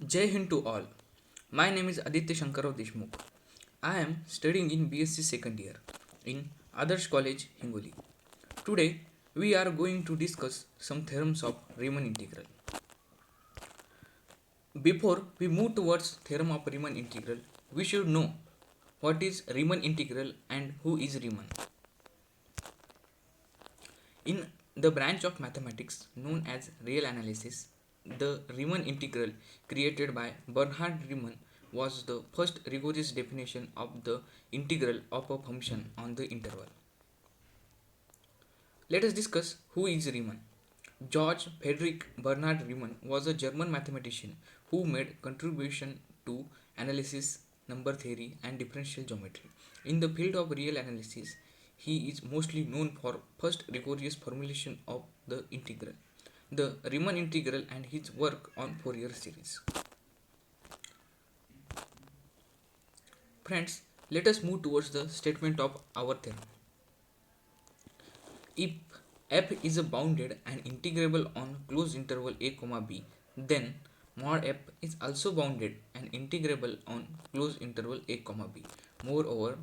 Jai Hind to all. My name is Aditya Shankarov Deshmukh. I am studying in BSc second year in Adarsh College, Hingoli. Today we are going to discuss some theorems of Riemann integral. Before we move towards theorem of Riemann integral, we should know what is Riemann integral and who is Riemann. In the branch of mathematics known as real analysis, the Riemann integral created by Bernhard Riemann was the first rigorous definition of the integral of a function on the interval. Let us discuss who is Riemann. George Friedrich Bernhard Riemann was a German mathematician who made contribution to analysis, number theory and differential geometry. In the field of real analysis, he is mostly known for first rigorous formulation of the integral, the Riemann integral and his work on Fourier series. Friends, let us move towards the statement of our theorem. If f is a bounded and integrable on closed interval a comma b, then mod f is also bounded and integrable on closed interval a comma b. Moreover,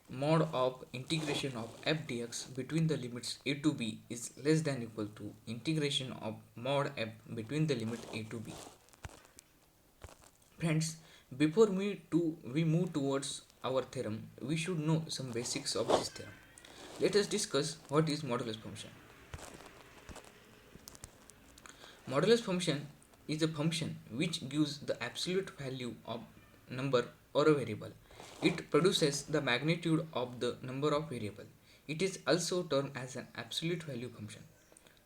mod of integration of f dx between the limits a to b is less than equal to integration of mod f between the limit a to b. Friends, before we move towards our theorem, we should know some basics of this theorem. Let us discuss what is modulus function. Modulus function is a function which gives the absolute value of number or a variable. It produces the magnitude of the number of variable. It is also termed as an absolute value function.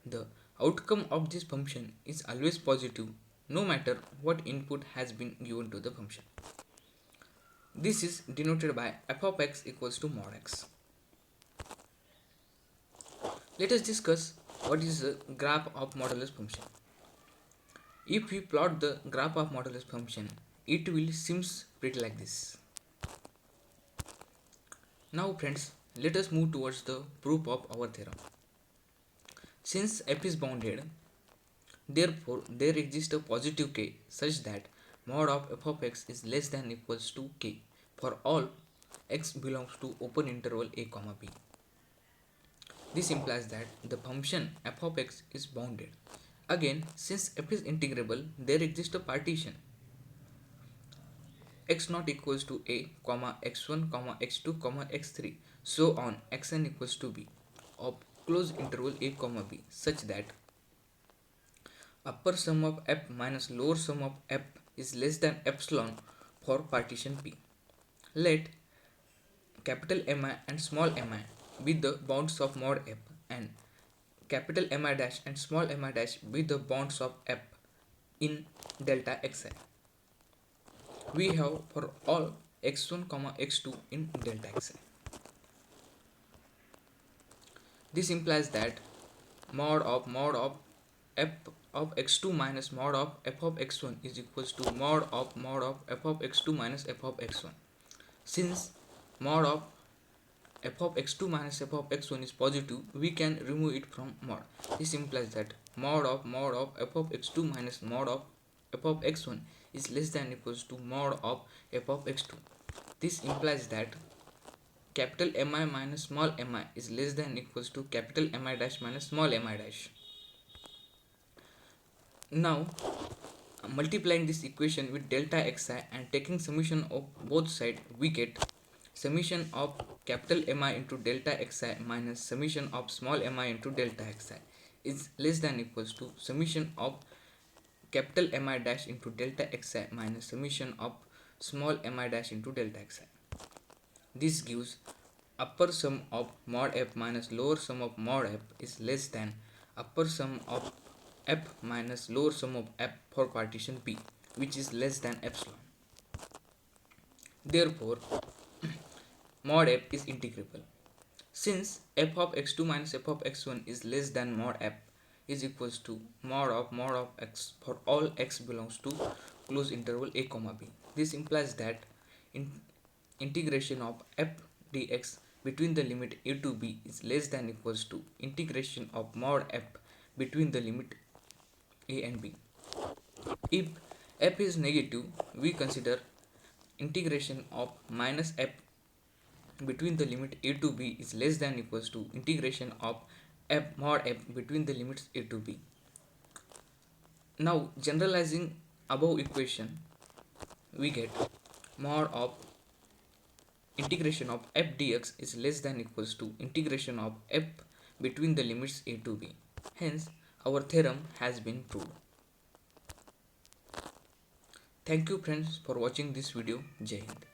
The outcome of this function is always positive no matter what input has been given to the function. This is denoted by f of x equals to mod x. Let us discuss what is the graph of modulus function. If we plot the graph of modulus function, it will seems pretty like this. Now friends, let us move towards the proof of our theorem. Since f is bounded, therefore there exists a positive k such that mod of f of x is less than equals to k for all x belongs to open interval a comma b. This implies that the function f of x is bounded. Again, since f is integrable, there exists a partition x naught equals to a, comma x1, comma x2, comma x3, so on xn equals to b of closed interval a comma b such that upper sum of f minus lower sum of f is less than epsilon for partition p. Let capital Mi and small mi be the bounds of mod f and capital Mi dash and small mi dash be the bounds of f in delta xi. We have for all x1, x2 in delta xi. This implies that mod of f of x2 minus mod of f of x1 is equals to mod of f of x2 minus f of x1. Since mod of f of x2 minus f of x1 is positive, we can remove it from mod. This implies that mod of f of x2 minus mod of f of x1 is less than equals to mod of f of x2. This implies that capital Mi minus small mi is less than equals to capital Mi dash minus small mi dash. Now, multiplying this equation with delta xi and taking summation of both sides, we get summation of capital Mi into delta xi minus summation of small mi into delta xi is less than equals to summation of capital Mi dash into delta xi minus summation of small mi dash into delta xi. This gives upper sum of mod f minus lower sum of mod f is less than upper sum of f minus lower sum of f for partition p, which is less than epsilon. Therefore, mod f is integrable. Since f of x2 minus f of x1 is less than mod f is equals to mod of x for all x belongs to closed interval a comma b. This implies that integration of f dx between the limit a to b is less than equals to integration of mod f between the limit a and b. If f is negative, we consider integration of minus f between the limit a to b is less than equals to integration of f mod f between the limits a to b. Now generalizing above equation, we get mod of integration of f dx is less than equals to integration of f between the limits a to b. Hence our theorem has been proved. Thank you friends for watching this video. Jai Hind.